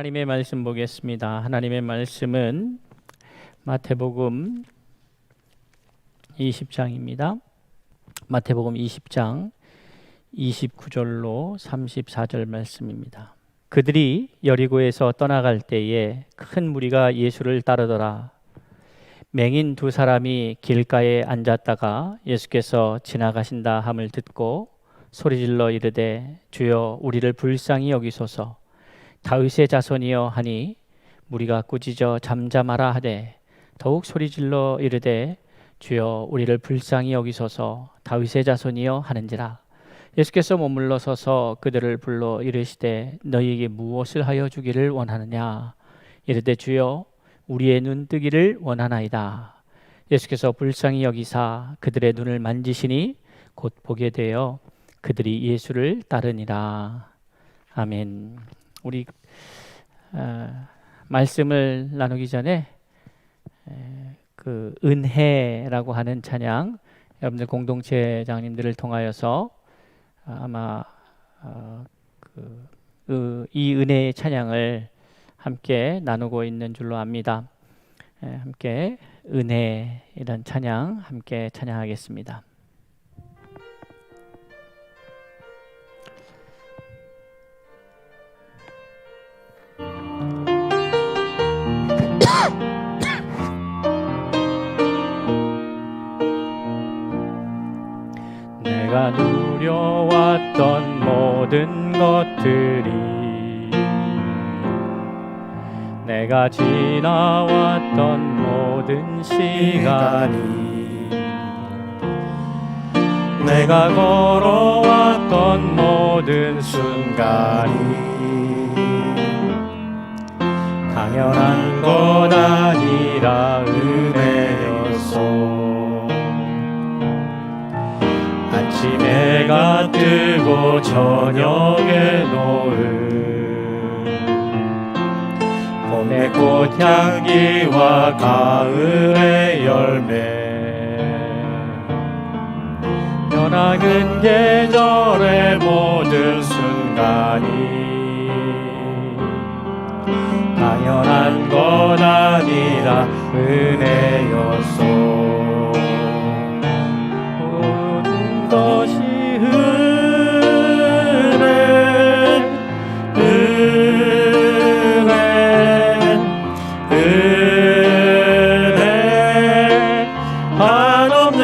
하나님의 말씀 보겠습니다. 하나님의 말씀은 마태복음 20장입니다. 마태복음 20장 29절로 34절 말씀입니다. 그들이 여리고에서 떠나갈 때에 큰 무리가 예수를 따르더라. 맹인 두 사람이 길가에 앉았다가 예수께서 지나가신다 함을 듣고 소리질러 이르되 주여 우리를 불쌍히 여기소서. 다윗의 자손이여 하니 무리가 꾸짖어 잠잠하라 하되 더욱 소리질러 이르되 주여 우리를 불쌍히 여기소서. 다윗의 자손이여 하는지라. 예수께서 머물러 서서 그들을 불러 이르시되 너희에게 무엇을 하여 주기를 원하느냐. 이르되 주여 우리의 눈 뜨기를 원하나이다. 예수께서 불쌍히 여기사 그들의 눈을 만지시니 곧 보게 되어 그들이 예수를 따르니라. 아멘. 우리 말씀을 나누기 전에 그 은혜라고 하는 찬양, 여러분들 공동체장님들을 통하여서 아마 이 은혜의 찬양을 함께 나누고 있는 줄로 압니다. 함께 은혜 이런 찬양 함께 찬양하겠습니다. 내가 누려왔던 모든 것들이 내가 지나왔던 모든 시간이 내가 걸어왔던 모든 순간이 당연한 것 아니라 은혜였소. 아침에가 뜨고 저녁에 노을 봄의 꽃향기와 가을의 열매 변하는 계절의 모든 순간이 당연한 것 아니라 은혜였소. 모든 것이 은혜 한없는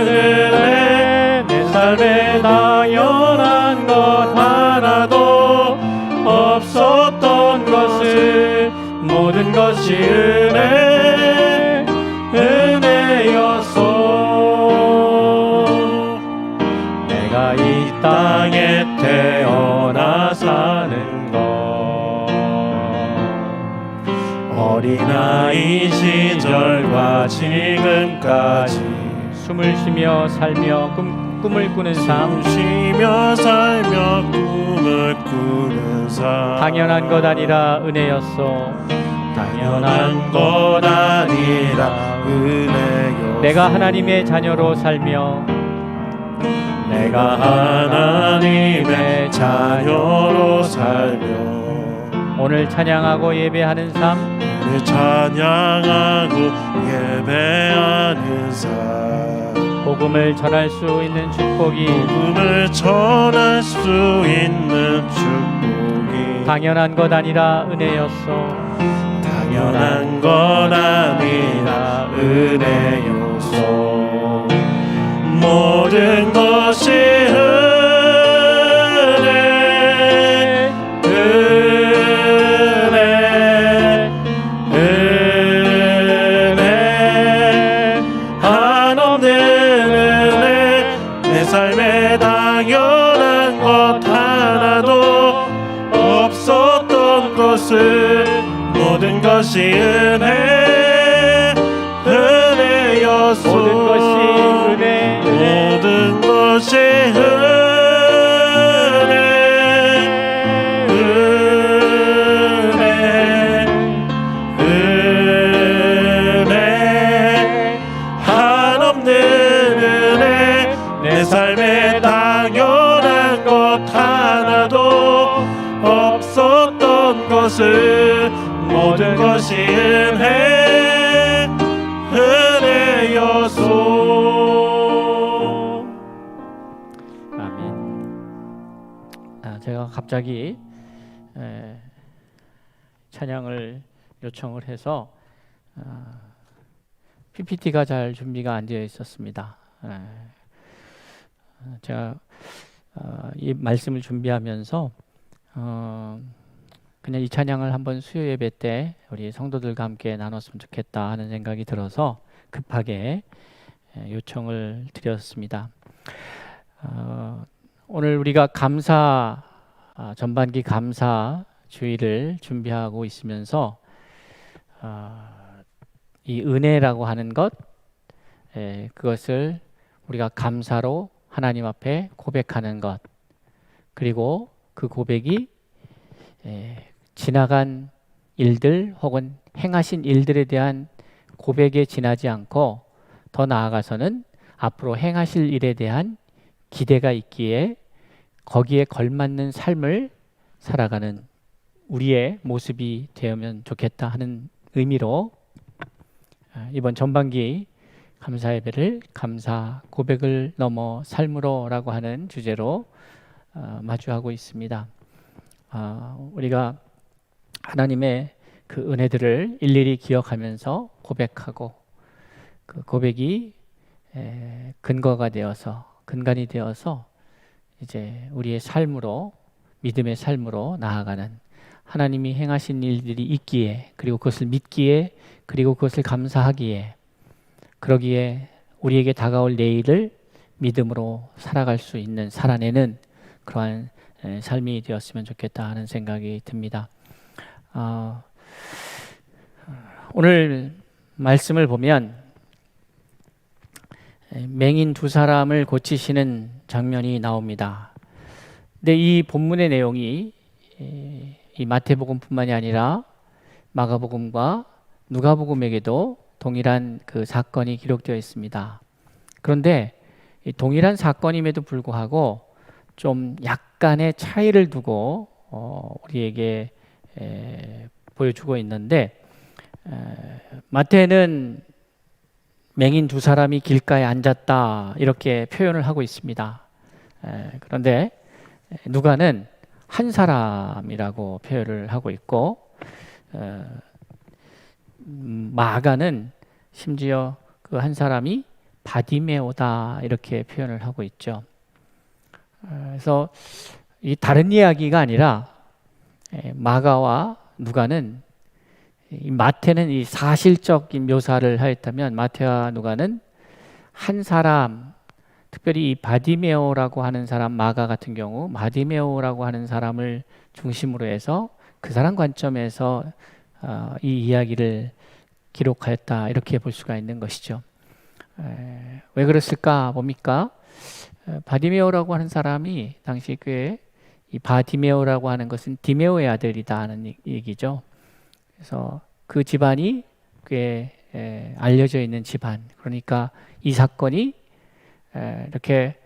은혜. 내 삶에 당연한 것 하나도 없었던 것을 모든 것이 은혜였소. 내가 이 땅에 태어나 사는 것 어린아이 시절과 지금까지 숨을 쉬며 살며 꿈을 꾸는 삶 쉬며 살며 꿈을 꾸는 삶 당연한 것 아니라 은혜였소. 당연한 것 아니라 은혜였소. 내가 하나님의 자녀로 살며 내가 하나님의 자녀로 살며 오늘 찬양하고 예배하는 삶 오늘 찬양하고 예배하는 삶 복음을 전할 수 있는 축복이 복음을 전할 수 있는 축복이 당연한 것 아니라 은혜였소. 당연한 것 아니라 은혜였소. 모든 것이 은혜 한없는 은혜. 내 삶에 당연한 것 하나도 없었던 것을 모든 것이 은혜였소. 모든 것이 은혜 모든 것이 은혜 한없는 은혜. 내 삶에 당연한 것 하나도 없었던 것 것은 모든 것이 은혜여소. 아멘. 제가 갑자기 찬양을 요청을 해서 PPT가 잘 준비가 안 되어 있었습니다. 제가 이 말씀을 준비하면서 그냥 이 찬양을 한번 수요 예배 때 우리 성도들과 함께 나눴으면 좋겠다 하는 생각이 들어서 급하게 요청을 드렸습니다. 오늘 우리가 감사 전반기 감사 주일을 준비하고 있으면서 이 은혜라고 하는 것, 그것을 우리가 감사로 하나님 앞에 고백하는 것, 그리고 그 고백이 지나간 일들 혹은 행하신 일들에 대한 고백에 지나지 않고 더 나아가서는 앞으로 행하실 일에 대한 기대가 있기에 거기에 걸맞는 삶을 살아가는 우리의 모습이 되면 좋겠다 하는 의미로 이번 전반기 감사 예배를 감사 고백을 넘어 삶으로라고 하는 주제로 마주하고 있습니다. 우리가 하나님의 그 은혜들을 일일이 기억하면서 고백하고 그 고백이 근거가 되어서 근간이 되어서 이제 우리의 삶으로 믿음의 삶으로 나아가는 하나님이 행하신 일들이 있기에 그리고 그것을 믿기에 그리고 그것을 감사하기에 그러기에 우리에게 다가올 내일을 믿음으로 살아갈 수 있는 살아내는 그러한 삶이 되었으면 좋겠다 하는 생각이 듭니다. 오늘 말씀을 보면 맹인 두 사람을 고치시는 장면이 나옵니다. 근데 이 본문의 내용이 이 마태복음뿐만이 아니라 마가복음과 누가복음에게도 동일한 그 사건이 기록되어 있습니다. 그런데 이 동일한 사건임에도 불구하고 좀 약간의 차이를 두고 우리에게 보여주고 있는데 마태는 맹인 두 사람이 길가에 앉았다 이렇게 표현을 하고 있습니다. 그런데 누가는 한 사람이라고 표현을 하고 있고 마가는 심지어 그 한 사람이 바디메오다 이렇게 표현을 하고 있죠. 그래서 이 다른 이야기가 아니라 마가와 누가는 이 마태는 이 사실적인 묘사를 하였다면 마태와 누가는 한 사람, 특별히 이 바디메오라고 하는 사람, 마가 같은 경우 바디메오라고 하는 사람을 중심으로 해서 그 사람 관점에서 이 이야기를 기록하였다 이렇게 볼 수가 있는 것이죠. 왜 그랬을까 봅니까? 바디메오라고 하는 사람이 당시 꽤 이 바디메오라고 하는 것은 디메오의 아들이다 하는 얘기죠. 그래서 그 집안이 꽤 알려져 있는 집안. 그러니까 이 사건이 이렇게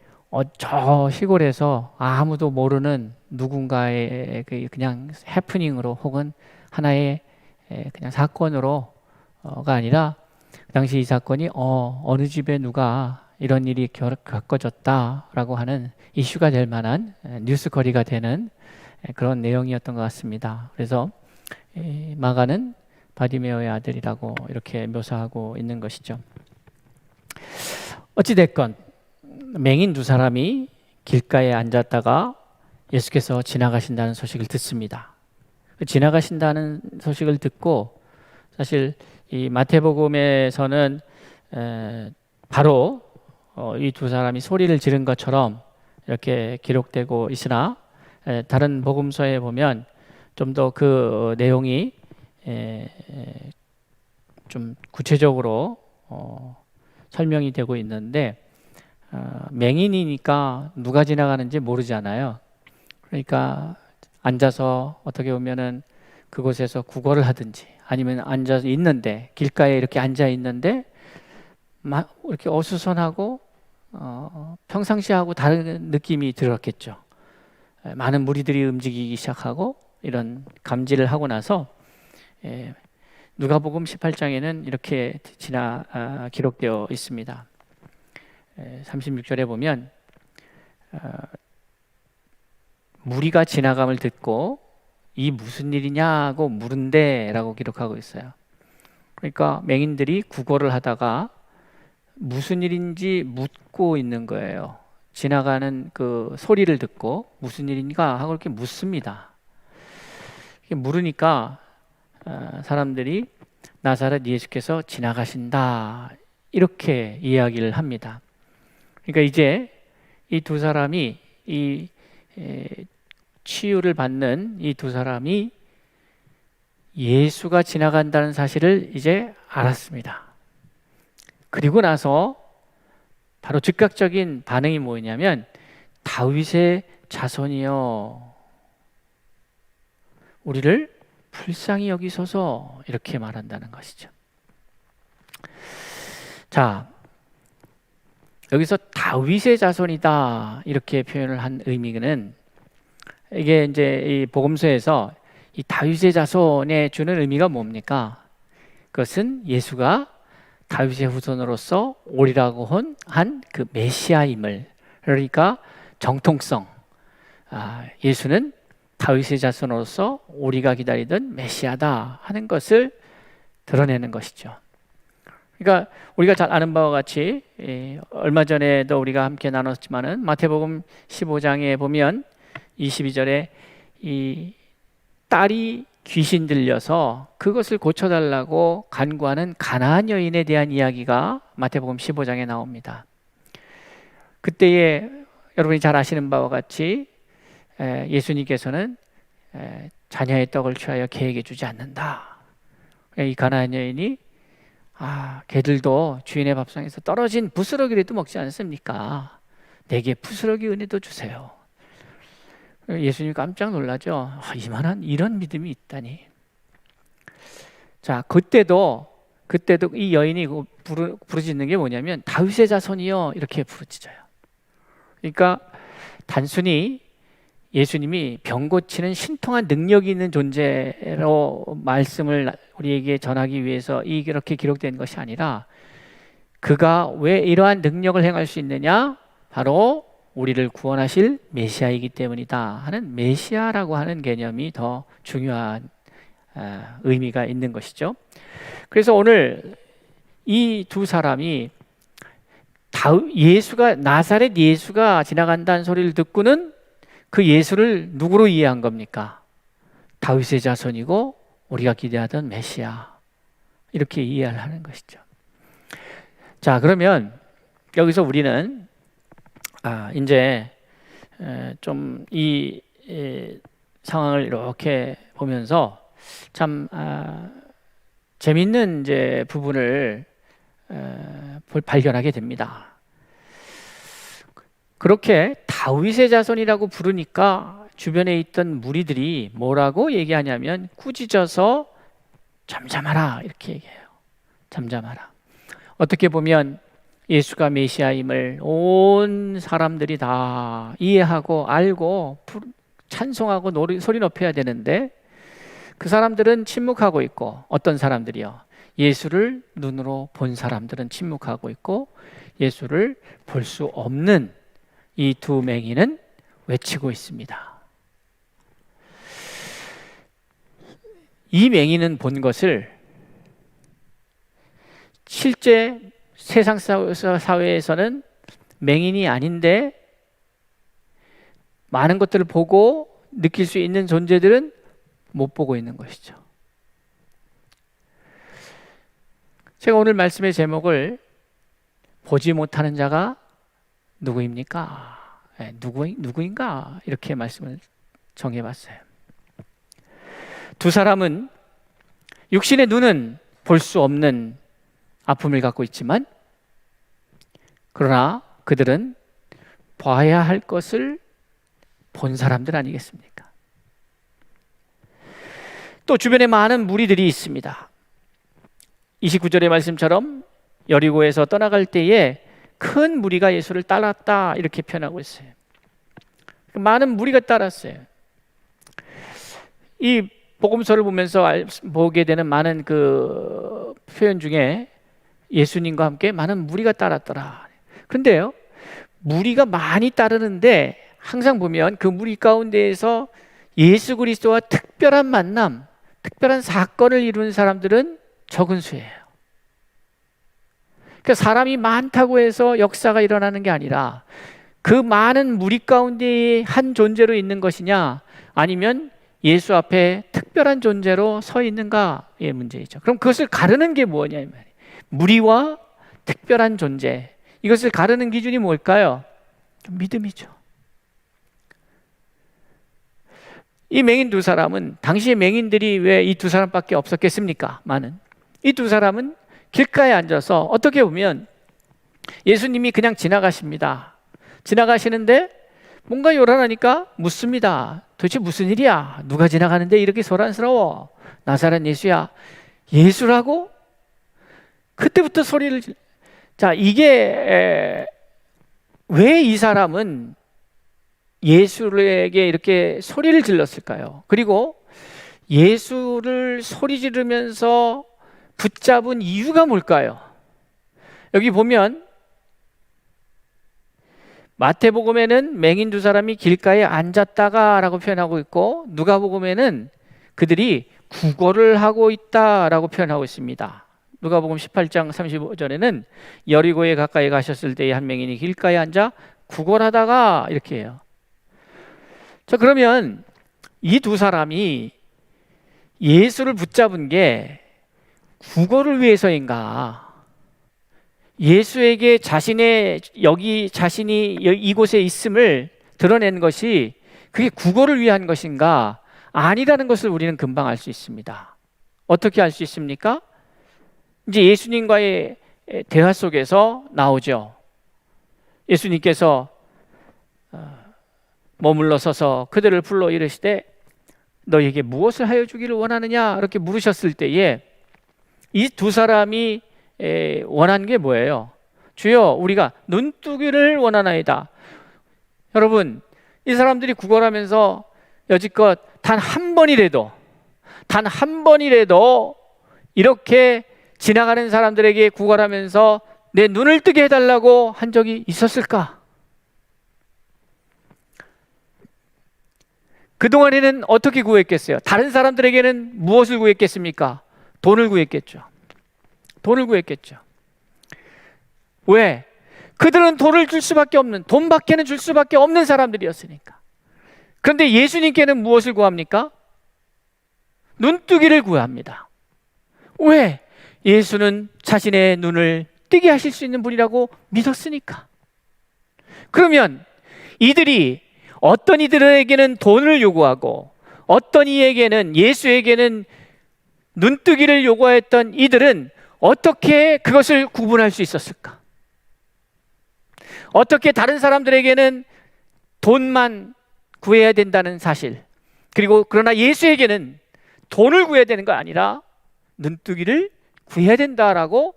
저 시골에서 아무도 모르는 누군가의 그냥 해프닝으로 혹은 하나의 그냥 사건으로가 아니라 그 당시 이 사건이 어느 집에 누가 이런 일이 겪어졌다라고 하는 이슈가 될 만한 뉴스거리가 되는 그런 내용이었던 것 같습니다. 그래서 마가는 바디메오의 아들이라고 이렇게 묘사하고 있는 것이죠. 어찌됐건 맹인 두 사람이 길가에 앉았다가 예수께서 지나가신다는 소식을 듣습니다. 지나가신다는 소식을 듣고 사실 이 마태복음에서는 바로 이 두 사람이 소리를 지른 것처럼 이렇게 기록되고 있으나 다른 복음서에 보면 좀 더 그 내용이 좀 구체적으로 설명이 되고 있는데 맹인이니까 누가 지나가는지 모르잖아요. 그러니까 앉아서 어떻게 보면은 그곳에서 구걸을 하든지 아니면 앉아서 있는데 길가에 이렇게 앉아 있는데 막 이렇게 어수선하고 평상시하고 다른 느낌이 들었겠죠. 많은 무리들이 움직이기 시작하고 이런 감지를 하고 나서 누가복음 18장에는 이렇게 기록되어 있습니다. 36절에 보면 무리가 지나감을 듣고 이 무슨 일이냐고 물은데 라고 기록하고 있어요. 그러니까 맹인들이 구걸을 하다가 무슨 일인지 묻고 있는 거예요. 지나가는 그 소리를 듣고 무슨 일인가 하고 이렇게 묻습니다. 물으니까 사람들이 나사렛 예수께서 지나가신다 이렇게 이야기를 합니다. 그러니까 이제 이 두 사람이 이 치유를 받는 이 두 사람이 예수가 지나간다는 사실을 이제 알았습니다. 그리고 나서 바로 즉각적인 반응이 뭐냐면 다윗의 자손이여 우리를 불쌍히 여기소서 이렇게 말한다는 것이죠. 자, 여기서 다윗의 자손이다 이렇게 표현을 한 의미는 이게 이제 이 복음서에서 이 다윗의 자손에 주는 의미가 뭡니까? 그것은 예수가 다윗의 후손으로서 오리라고 한 그 메시아임을, 그러니까 정통성, 예수는 다윗의 자손으로서 우리가 기다리던 메시아다 하는 것을 드러내는 것이죠. 그러니까 우리가 잘 아는 바와 같이 얼마 전에도 우리가 함께 나눴지만은 마태복음 15장에 보면 22절에 이 딸이 귀신 들려서 그것을 고쳐달라고 간구하는 가나안 여인에 대한 이야기가 마태복음 15장에 나옵니다. 그때에 여러분이 잘 아시는 바와 같이 예수님께서는 자녀의 떡을 취하여 개에게 주지 않는다. 이 가나안 여인이 개들도 주인의 밥상에서 떨어진 부스러기라도 먹지 않습니까? 내게 부스러기 은혜도 주세요. 예수님 깜짝 놀라죠. 이만한 이런 믿음이 있다니. 자, 그때도 이 여인이 부르짖는 게 뭐냐면 다윗의 자손이여 이렇게 부르짖어요. 그러니까 단순히 예수님이 병 고치는 신통한 능력이 있는 존재로 말씀을 우리에게 전하기 위해서 이렇게 기록된 것이 아니라 그가 왜 이러한 능력을 행할 수 있느냐? 바로 우리를 구원하실 메시아이기 때문이다 하는 메시아라고 하는 개념이 더 중요한 의미가 있는 것이죠. 그래서 오늘 이 두 사람이 나사렛 예수가 지나간다는 소리를 듣고는 그 예수를 누구로 이해한 겁니까? 다윗의 자손이고 우리가 기대하던 메시아, 이렇게 이해를 하는 것이죠. 자, 그러면 여기서 우리는 이제 좀 이 상황을 이렇게 보면서 참 재밌는 이제 부분을 발견하게 됩니다. 그렇게 다윗의 자손이라고 부르니까 주변에 있던 무리들이 뭐라고 얘기하냐면 꾸짖어서 잠잠하라 이렇게 얘기해요. 잠잠하라. 어떻게 보면 예수가 메시아임을 온 사람들이 다 이해하고 알고 찬송하고 소리 높여야 되는데 그 사람들은 침묵하고 있고, 어떤 사람들이요? 예수를 눈으로 본 사람들은 침묵하고 있고 예수를 볼 수 없는 이 두 맹인은 외치고 있습니다. 이 맹인은 본 것을 실제 세상 사회에서는 맹인이 아닌데 많은 것들을 보고 느낄 수 있는 존재들은 못 보고 있는 것이죠. 제가 오늘 말씀의 제목을 보지 못하는 자가 누구입니까? 누구인가? 이렇게 말씀을 정해봤어요. 두 사람은 육신의 눈은 볼 수 없는 아픔을 갖고 있지만 그러나 그들은 봐야 할 것을 본 사람들 아니겠습니까? 또 주변에 많은 무리들이 있습니다. 29절의 말씀처럼 여리고에서 떠나갈 때에 큰 무리가 예수를 따랐다 이렇게 표현하고 있어요. 많은 무리가 따랐어요. 이 복음서를 보면서 보게 되는 많은 그 표현 중에 예수님과 함께 많은 무리가 따랐더라. 그런데요, 무리가 많이 따르는데 항상 보면 그 무리 가운데에서 예수 그리스도와 특별한 만남, 특별한 사건을 이루는 사람들은 적은 수예요. 그러니까 사람이 많다고 해서 역사가 일어나는 게 아니라 그 많은 무리 가운데의 한 존재로 있는 것이냐, 아니면 예수 앞에 특별한 존재로 서 있는가의 문제이죠. 그럼 그것을 가르는 게 뭐냐 이 말이에요. 무리와 특별한 존재, 이것을 가르는 기준이 뭘까요? 믿음이죠. 이 맹인 두 사람은, 당시의 맹인들이 왜 이 두 사람밖에 없었겠습니까? 많은. 이 두 사람은 길가에 앉아서, 어떻게 보면 예수님이 그냥 지나가십니다. 지나가시는데 뭔가 요란하니까 묻습니다. 도대체 무슨 일이야? 누가 지나가는데 이렇게 소란스러워? 나사렛 예수야. 예수라고? 그때부터 소리를 자, 이게 왜 이 사람은 예수에게 이렇게 소리를 질렀을까요? 그리고 예수를 소리 지르면서 붙잡은 이유가 뭘까요? 여기 보면 마태복음에는 맹인 두 사람이 길가에 앉았다가 라고 표현하고 있고, 누가복음에는 그들이 구걸을 하고 있다라고 표현하고 있습니다. 누가복음 18장 35절에는 여리고에 가까이 가셨을 때에 한 맹인이 길가에 앉아 구걸하다가 이렇게 해요. 자, 그러면 이 두 사람이 예수를 붙잡은 게 구걸을 위해서인가? 예수에게 자신이 이곳에 있음을 드러낸 것이 그게 구걸을 위한 것인가? 아니라는 것을 우리는 금방 알 수 있습니다. 어떻게 알 수 있습니까? 이제 예수님과의 대화 속에서 나오죠. 예수님께서 머물러 서서 그들을 불러 이르시되 너에게 무엇을 하여 주기를 원하느냐? 이렇게 물으셨을 때에 이 두 사람이 원한 게 뭐예요? 주여, 우리가 눈뜨기를 원하나이다. 여러분, 이 사람들이 구걸하면서 여지껏 단 한 번이라도 이렇게 지나가는 사람들에게 구걸하면서 내 눈을 뜨게 해달라고 한 적이 있었을까? 그동안에는 어떻게 구했겠어요? 다른 사람들에게는 무엇을 구했겠습니까? 돈을 구했겠죠. 왜? 그들은 돈을 줄 수밖에 없는, 돈밖에는 줄 수밖에 없는 사람들이었으니까. 그런데 예수님께는 무엇을 구합니까? 눈뜨기를 구합니다. 왜? 예수는 자신의 눈을 뜨게 하실 수 있는 분이라고 믿었으니까. 그러면 어떤 이들에게는 돈을 요구하고 어떤 이에게는, 예수에게는 눈뜨기를 요구했던 이들은 어떻게 그것을 구분할 수 있었을까? 어떻게 다른 사람들에게는 돈만 구해야 된다는 사실, 그리고 그러나 예수에게는 돈을 구해야 되는 거 아니라 눈뜨기를 구해야 된다라고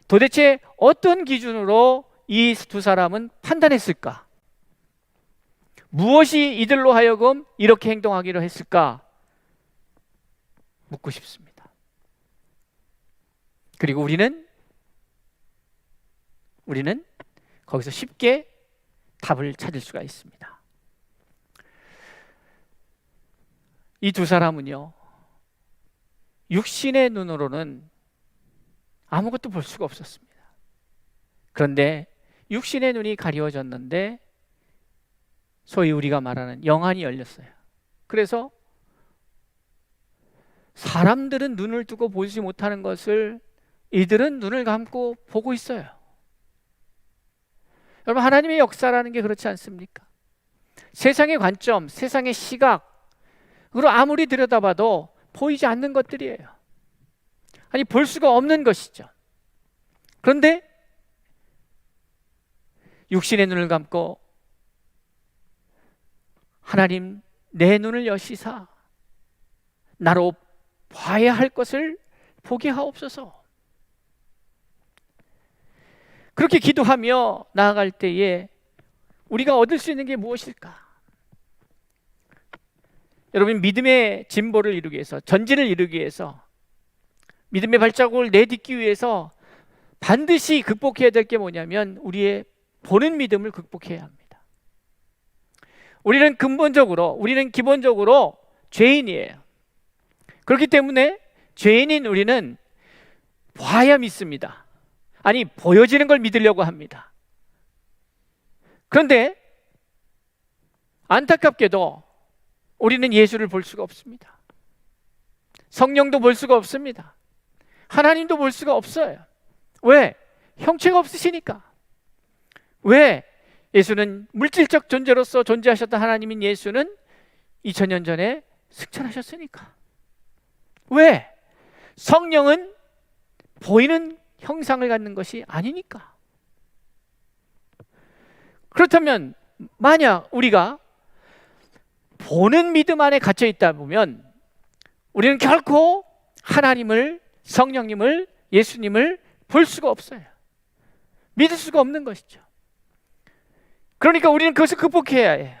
도대체 어떤 기준으로 이 두 사람은 판단했을까? 무엇이 이들로 하여금 이렇게 행동하기로 했을까? 묻고 싶습니다. 그리고 우리는 거기서 쉽게 답을 찾을 수가 있습니다. 이 두 사람은요, 육신의 눈으로는 아무것도 볼 수가 없었습니다. 그런데 육신의 눈이 가리워졌는데 소위 우리가 말하는 영안이 열렸어요. 그래서 사람들은 눈을 뜨고 보지 못하는 것을 이들은 눈을 감고 보고 있어요. 여러분, 하나님의 역사라는 게 그렇지 않습니까? 세상의 관점, 세상의 시각으로 아무리 들여다봐도 보이지 않는 것들이에요. 아니, 볼 수가 없는 것이죠. 그런데 육신의 눈을 감고 하나님, 내 눈을 여시사 나로 봐야 할 것을 보게 하옵소서. 그렇게 기도하며 나아갈 때에 우리가 얻을 수 있는 게 무엇일까? 여러분, 믿음의 진보를 이루기 위해서, 전진을 이루기 위해서, 믿음의 발자국을 내딛기 위해서 반드시 극복해야 될 게 뭐냐면 우리의 보는 믿음을 극복해야 합니다. 우리는 기본적으로 죄인이에요. 그렇기 때문에 죄인인 우리는 봐야 믿습니다. 아니, 보여지는 걸 믿으려고 합니다. 그런데 안타깝게도 우리는 예수를 볼 수가 없습니다. 성령도 볼 수가 없습니다. 하나님도 볼 수가 없어요. 왜? 형체가 없으시니까. 왜? 예수는 물질적 존재로서 존재하셨던 하나님인 예수는 2000년 전에 승천하셨으니까. 왜? 성령은 보이는 형상을 갖는 것이 아니니까. 그렇다면 만약 우리가 보는 믿음 안에 갇혀 있다 보면 우리는 결코 하나님을, 성령님을, 예수님을 볼 수가 없어요. 믿을 수가 없는 것이죠. 그러니까 우리는 그것을 극복해야 해요.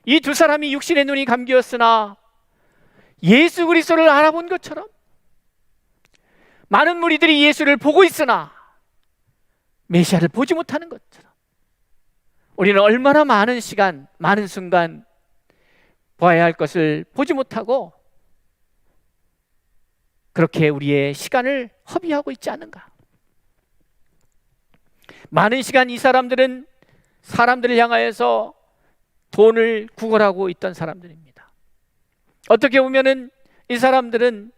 이 두 사람이 육신의 눈이 감기었으나 예수 그리스도를 알아본 것처럼, 많은 무리들이 예수를 보고 있으나 메시아를 보지 못하는 것처럼, 우리는 얼마나 많은 시간, 많은 순간 봐야 할 것을 보지 못하고 그렇게 우리의 시간을 허비하고 있지 않은가. 많은 시간 이 사람들은 사람들을 향하여서 돈을 구걸하고 있던 사람들입니다. 어떻게 보면은 이 사람들은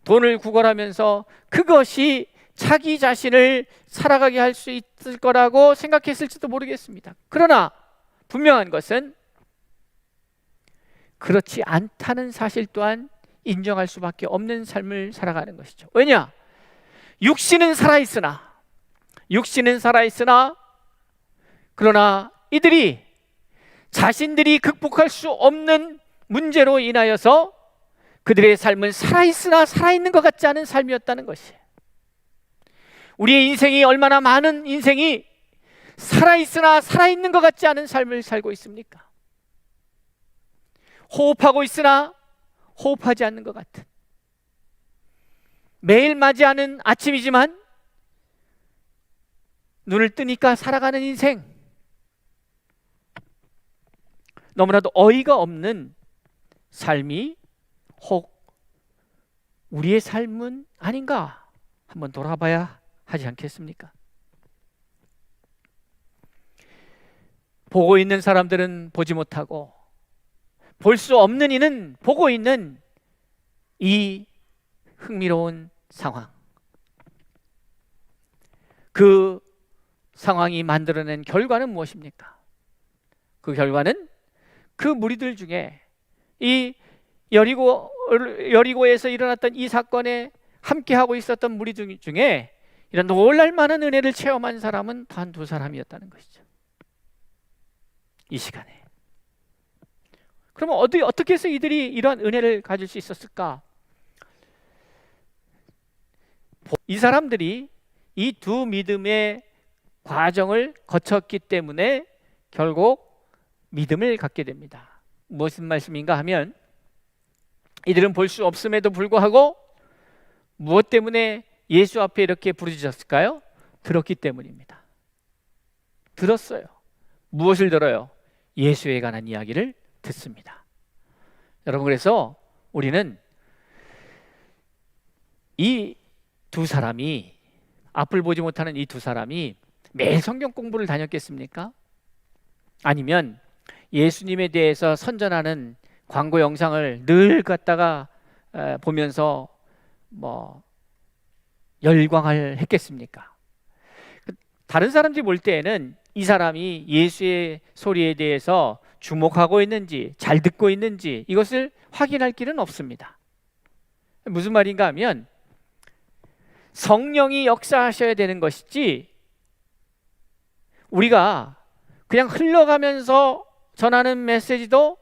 돈을 구걸하면서 그것이 자기 자신을 살아가게 할 수 있을 거라고 생각했을지도 모르겠습니다. 그러나 분명한 것은 그렇지 않다는 사실 또한 인정할 수밖에 없는 삶을 살아가는 것이죠. 왜냐? 육신은 살아있으나 그러나 이들이 자신들이 극복할 수 없는 문제로 인하여서 그들의 삶은 살아있으나 살아있는 것 같지 않은 삶이었다는 것이에요. 우리의 인생이 얼마나 많은 인생이 살아있으나 살아있는 것 같지 않은 삶을 살고 있습니까? 호흡하고 있으나 호흡하지 않는 것 같은, 매일 맞이하는 아침이지만 눈을 뜨니까 살아가는 인생, 너무나도 어이가 없는 삶이 혹 우리의 삶은 아닌가 한번 돌아봐야 하지 않겠습니까? 보고 있는 사람들은 보지 못하고 볼 수 없는 이는 보고 있는 이 흥미로운 상황, 그 상황이 만들어낸 결과는 무엇입니까? 그 결과는 그 무리들 중에 이 여리고에서 일어났던 이 사건에 함께하고 있었던 무리들 중에 이런 놀랄만한 은혜를 체험한 사람은 단 두 사람이었다는 것이죠. 이 시간에. 그러면 어떻게 해서 이들이 이러한 은혜를 가질 수 있었을까? 이 사람들이 이 두 믿음의 과정을 거쳤기 때문에 결국 믿음을 갖게 됩니다. 무슨 말씀인가 하면 이들은 볼 수 없음에도 불구하고 무엇 때문에 예수 앞에 이렇게 부르짖었을까요? 들었기 때문입니다. 들었어요. 무엇을 들어요? 예수에 관한 이야기를 듣습니다. 여러분, 그래서 우리는 이 두 사람이, 앞을 보지 못하는 이 두 사람이 매일 성경 공부를 다녔겠습니까? 아니면 예수님에 대해서 선전하는 광고 영상을 늘 갖다가 보면서 열광을 했겠습니까? 다른 사람들이 볼 때에는 이 사람이 예수의 소리에 대해서 주목하고 있는지, 잘 듣고 있는지 이것을 확인할 길은 없습니다. 무슨 말인가 하면 성령이 역사하셔야 되는 것이지 우리가 그냥 흘러가면서 전하는 메시지도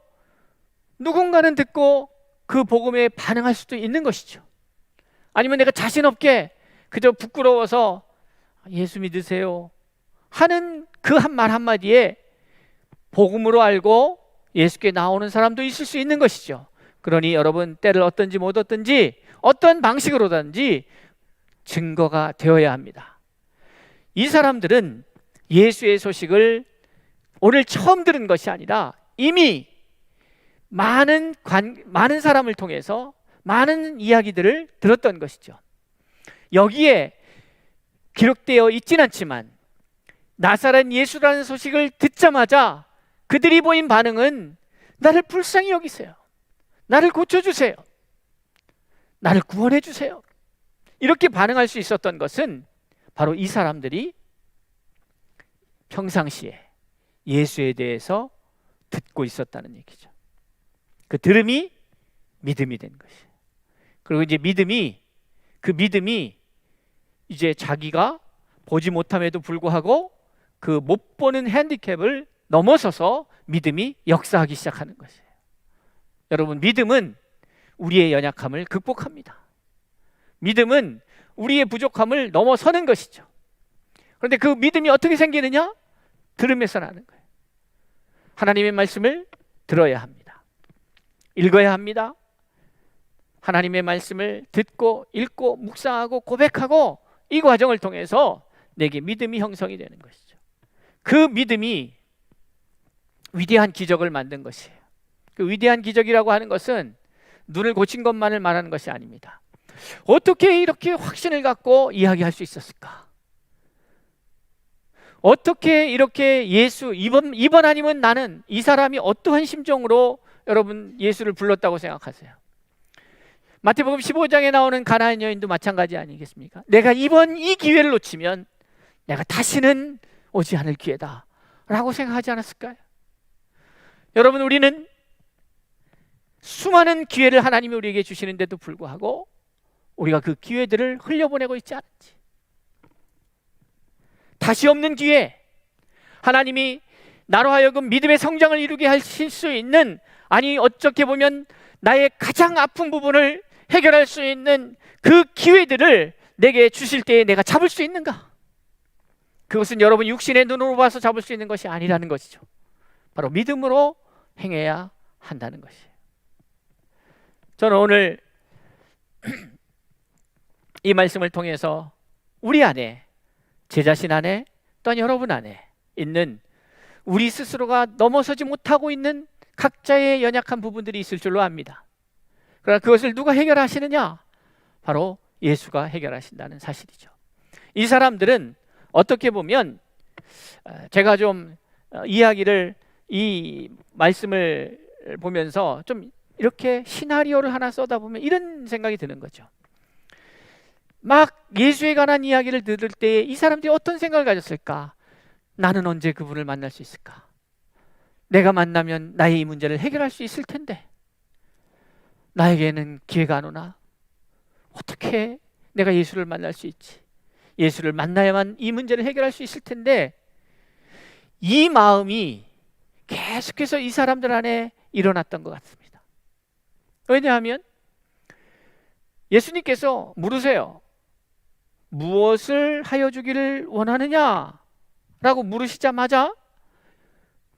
누군가는 듣고 그 복음에 반응할 수도 있는 것이죠. 아니면 내가 자신 없게 그저 부끄러워서 예수 믿으세요 하는 그 한 말 한마디에 복음으로 알고 예수께 나오는 사람도 있을 수 있는 것이죠. 그러니 여러분, 때를 얻든지 못 얻든지 어떤 방식으로든지 증거가 되어야 합니다. 이 사람들은 예수의 소식을 오늘 처음 들은 것이 아니라 이미 많은 사람을 통해서 많은 이야기들을 들었던 것이죠. 여기에 기록되어 있진 않지만 나사렛 예수라는 소식을 듣자마자 그들이 보인 반응은 나를 불쌍히 여기세요, 나를 고쳐주세요, 나를 구원해 주세요, 이렇게 반응할 수 있었던 것은 바로 이 사람들이 평상시에 예수에 대해서 듣고 있었다는 얘기죠. 그 들음이 믿음이 된 것이에요. 그리고 이제 그 믿음이 이제 자기가 보지 못함에도 불구하고 그 못 보는 핸디캡을 넘어서서 믿음이 역사하기 시작하는 것이에요. 여러분, 믿음은 우리의 연약함을 극복합니다. 믿음은 우리의 부족함을 넘어서는 것이죠. 그런데 그 믿음이 어떻게 생기느냐? 들음에서 나는 거예요. 하나님의 말씀을 들어야 합니다. 읽어야 합니다. 하나님의 말씀을 듣고 읽고 묵상하고 고백하고 이 과정을 통해서 내게 믿음이 형성이 되는 것이죠. 그 믿음이 위대한 기적을 만든 것이에요. 그 위대한 기적이라고 하는 것은 눈을 고친 것만을 말하는 것이 아닙니다. 어떻게 이렇게 확신을 갖고 이야기할 수 있었을까? 어떻게 이렇게 예수 이번 아니면 나는, 이 사람이 어떠한 심정으로 여러분 예수를 불렀다고 생각하세요? 마태복음 15장에 나오는 가나안 여인도 마찬가지 아니겠습니까? 내가 이번 이 기회를 놓치면 내가 다시는 오지 않을 기회다 라고 생각하지 않았을까요? 여러분, 우리는 수많은 기회를 하나님이 우리에게 주시는데도 불구하고 우리가 그 기회들을 흘려보내고 있지 않은지, 다시 없는 기회, 하나님이 나로 하여금 믿음의 성장을 이루게 하실 수 있는, 아니 어떻게 보면 나의 가장 아픈 부분을 해결할 수 있는 그 기회들을 내게 주실 때에 내가 잡을 수 있는가? 그것은 여러분 육신의 눈으로 봐서 잡을 수 있는 것이 아니라는 것이죠. 바로 믿음으로 행해야 한다는 것이에요. 저는 오늘 이 말씀을 통해서 우리 안에, 제 자신 안에, 또한 여러분 안에 있는 우리 스스로가 넘어서지 못하고 있는 각자의 연약한 부분들이 있을 줄로 압니다. 그러나 그것을 누가 해결하시느냐? 바로 예수가 해결하신다는 사실이죠. 이 사람들은 어떻게 보면 제가 좀 이 말씀을 보면서 좀 이렇게 시나리오를 하나 써다 보면 이런 생각이 드는 거죠. 막 예수에 관한 이야기를 들을 때 이 사람들이 어떤 생각을 가졌을까? 나는 언제 그분을 만날 수 있을까? 내가 만나면 나의 이 문제를 해결할 수 있을 텐데 나에게는 기회가 안 오나? 어떻게 내가 예수를 만날 수 있지? 예수를 만나야만 이 문제를 해결할 수 있을 텐데, 이 마음이 계속해서 이 사람들 안에 일어났던 것 같습니다. 왜냐하면 예수님께서 물으세요. 무엇을 하여 주기를 원하느냐? 라고 물으시자마자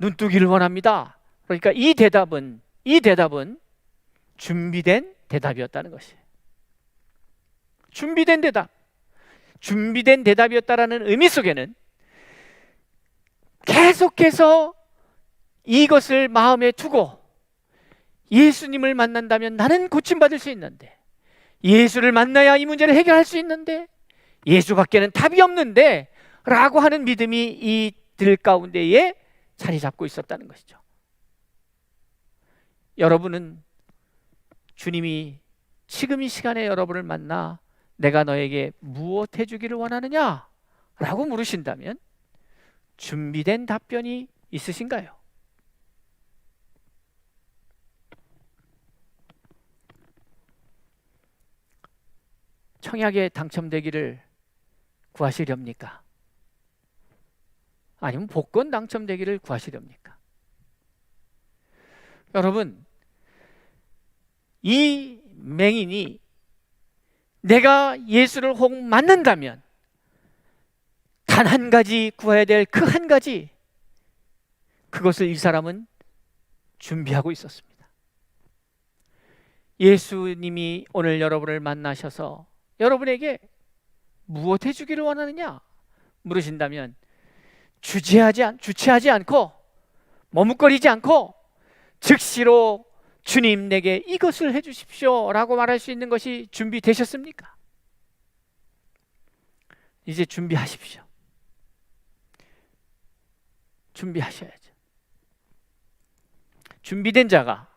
눈뜨기를 원합니다. 그러니까 이 대답은 준비된 대답이었다는 것이에요. 준비된 대답이었다라는 의미 속에는 계속해서 이것을 마음에 두고 예수님을 만난다면 나는 고침받을 수 있는데, 예수를 만나야 이 문제를 해결할 수 있는데, 예수밖에는 답이 없는데 라고 하는 믿음이 이들 가운데에 자리 잡고 있었다는 것이죠. 여러분은 주님이 지금 이 시간에 여러분을 만나 내가 너에게 무엇 해주기를 원하느냐? 라고 물으신다면 준비된 답변이 있으신가요? 청약에 당첨되기를 구하시렵니까? 아니면 복권 당첨되기를 구하시렵니까? 여러분, 이 맹인이 내가 예수를 혹 만난다면 단 한 가지 구해야 될 그 한 가지, 그것을 이 사람은 준비하고 있었습니다. 예수님이 오늘 여러분을 만나셔서 여러분에게 무엇 해주기를 원하느냐 물으신다면 주체하지 않고 머뭇거리지 않고 즉시로 주님 내게 이것을 해주십시오 라고 말할 수 있는 것이 준비되셨습니까? 이제 준비하십시오. 준비하셔야죠. 준비된 자가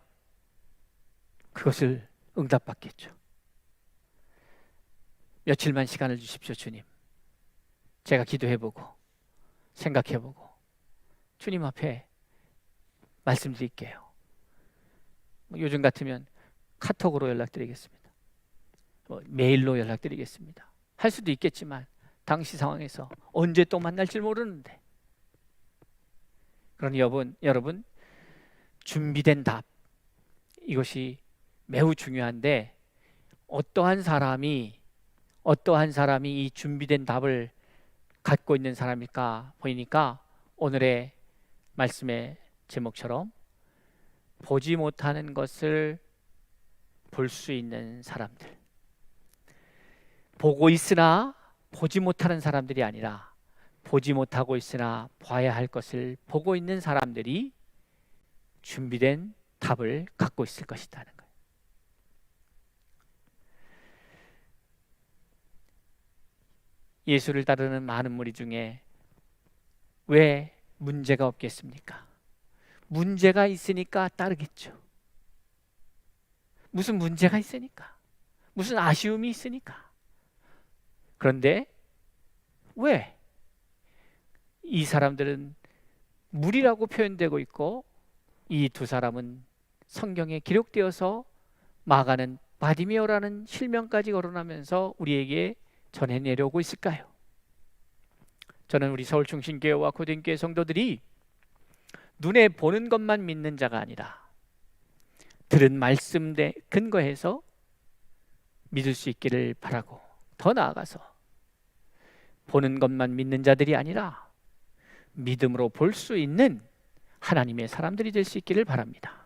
그것을 응답받겠죠. 며칠만 시간을 주십시오. 주님, 제가 기도해보고 생각해보고 주님 앞에 말씀드릴게요. 요즘 같으면 카톡으로 연락드리겠습니다. 메일로 연락드리겠습니다. 할 수도 있겠지만 당시 상황에서 언제 또 만날지 모르는데, 그러니 여러분 준비된 답, 이것이 매우 중요한데 어떠한 사람이 이 준비된 답을 갖고 있는 사람일까 보이니까 오늘의 말씀의 제목처럼 보지 못하는 것을 볼 수 있는 사람들, 보고 있으나 보지 못하는 사람들이 아니라 보지 못하고 있으나 봐야 할 것을 보고 있는 사람들이 준비된 답을 갖고 있을 것이라는 거예요. 예수를 따르는 많은 무리 중에 왜 문제가 없겠습니까? 문제가 있으니까 따르겠죠. 무슨 문제가 있으니까, 무슨 아쉬움이 있으니까. 그런데 왜 이 사람들은 무리라고 표현되고 있고 이 두 사람은 성경에 기록되어서 마가는 바디메오라는 실명까지 거론하면서 우리에게 전해내려오고 있을까요? 저는 우리 서울중심교회와 고등교회 성도들이 눈에 보는 것만 믿는 자가 아니라 들은 말씀에 근거해서 믿을 수 있기를 바라고, 더 나아가서 보는 것만 믿는 자들이 아니라 믿음으로 볼 수 있는 하나님의 사람들이 될 수 있기를 바랍니다.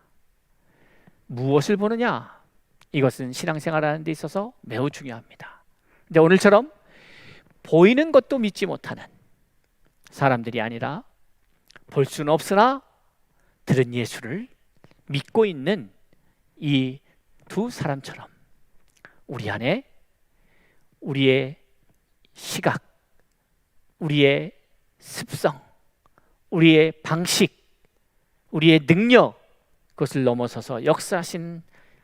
무엇을 보느냐? 이것은 신앙생활하는 데 있어서 매우 중요합니다. 근데 오늘처럼 보이는 것도 믿지 못하는 사람들이 아니라 볼 수는 없으나 들은 예수를 믿고 있는 이 두 사람처럼 우리 안에 우리의 시각, 우리의 습성, 우리의 방식, 우리의 능력, 그것을 넘어서서 역사하신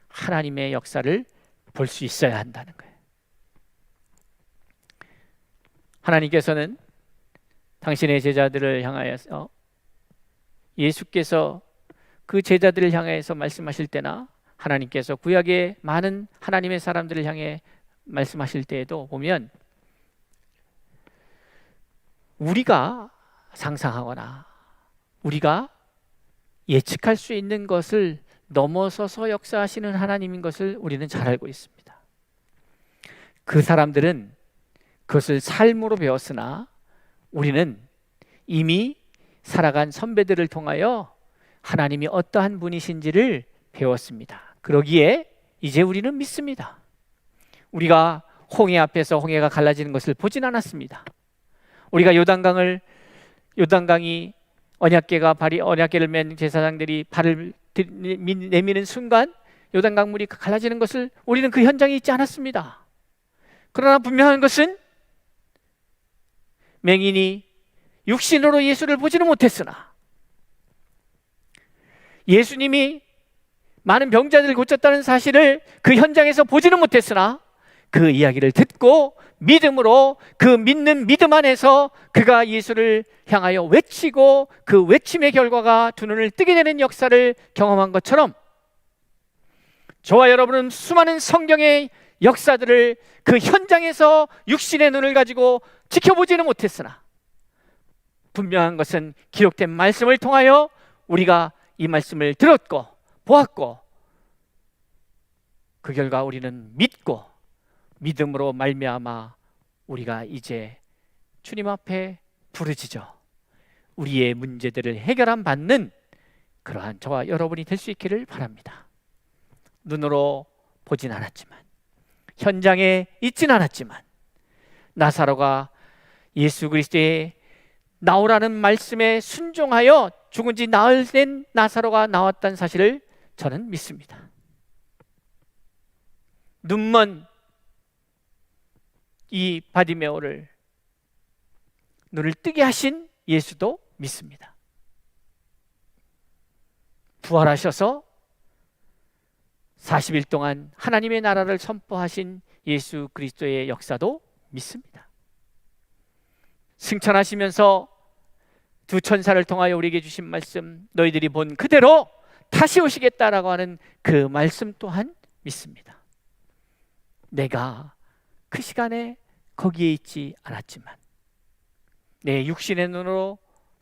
하나님의 역사를 볼 수 있어야 한다는 거예요. 하나님께서는 당신의 제자들을 향하여서, 예수께서 그 제자들을 향해서 말씀하실 때나 하나님께서 구약의 많은 하나님의 사람들을 향해 말씀하실 때에도 보면 우리가 상상하거나 우리가 예측할 수 있는 것을 넘어서서 역사하시는 하나님인 것을 우리는 잘 알고 있습니다. 그 사람들은 그것을 삶으로 배웠으나 우리는 이미 살아간 선배들을 통하여 하나님이 어떠한 분이신지를 배웠습니다. 그러기에 이제 우리는 믿습니다. 우리가 홍해 앞에서 홍해가 갈라지는 것을 보진 않았습니다. 우리가 요단강이 언약궤를 맨 제사장들이 발을 내미는 순간 요단강 물이 갈라지는 것을 우리는 그 현장에 있지 않았습니다. 그러나 분명한 것은 맹인이 육신으로 예수를 보지는 못했으나 예수님이 많은 병자들을 고쳤다는 사실을 그 현장에서 보지는 못했으나 그 이야기를 듣고 믿음으로, 그 믿는 믿음 안에서 그가 예수를 향하여 외치고 그 외침의 결과가 두 눈을 뜨게 되는 역사를 경험한 것처럼 저와 여러분은 수많은 성경의 역사들을 그 현장에서 육신의 눈을 가지고 지켜보지는 못했으나 분명한 것은 기록된 말씀을 통하여 우리가 이 말씀을 들었고 보았고 그 결과 우리는 믿고 믿음으로 말미암아 우리가 이제 주님 앞에 부르짖어 우리의 문제들을 해결함 받는 그러한 저와 여러분이 될 수 있기를 바랍니다. 눈으로 보진 않았지만, 현장에 있진 않았지만, 나사로가 예수 그리스도의 나오라는 말씀에 순종하여 죽은 지 나흘 된 나사로가 나왔다는 사실을 저는 믿습니다. 눈먼 이 바디메오를 눈을 뜨게 하신 예수도 믿습니다. 부활하셔서 40일 동안 하나님의 나라를 선포하신 예수 그리스도의 역사도 믿습니다. 승천하시면서 두 천사를 통하여 우리에게 주신 말씀, 너희들이 본 그대로 다시 오시겠다라고 하는 그 말씀 또한 믿습니다. 내가 그 시간에 거기에 있지 않았지만, 내 육신의 눈으로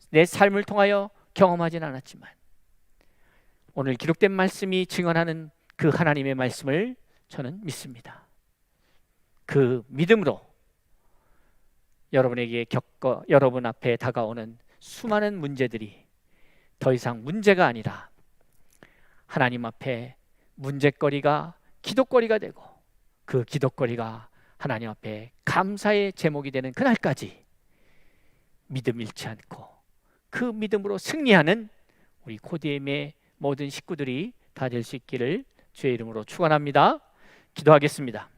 내 삶을 통하여 경험하진 않았지만, 오늘 기록된 말씀이 증언하는 그 하나님의 말씀을 저는 믿습니다. 그 믿음으로 여러분에게 여러분 앞에 다가오는 수많은 문제들이 더 이상 문제가 아니라 하나님 앞에 문제거리가 기도거리가 되고, 그 기도거리가 하나님 앞에 감사의 제목이 되는 그날까지 믿음 잃지 않고 그 믿음으로 승리하는 우리 코디엠의 모든 식구들이 다 될 수 있기를 주의 이름으로 축원합니다. 기도하겠습니다.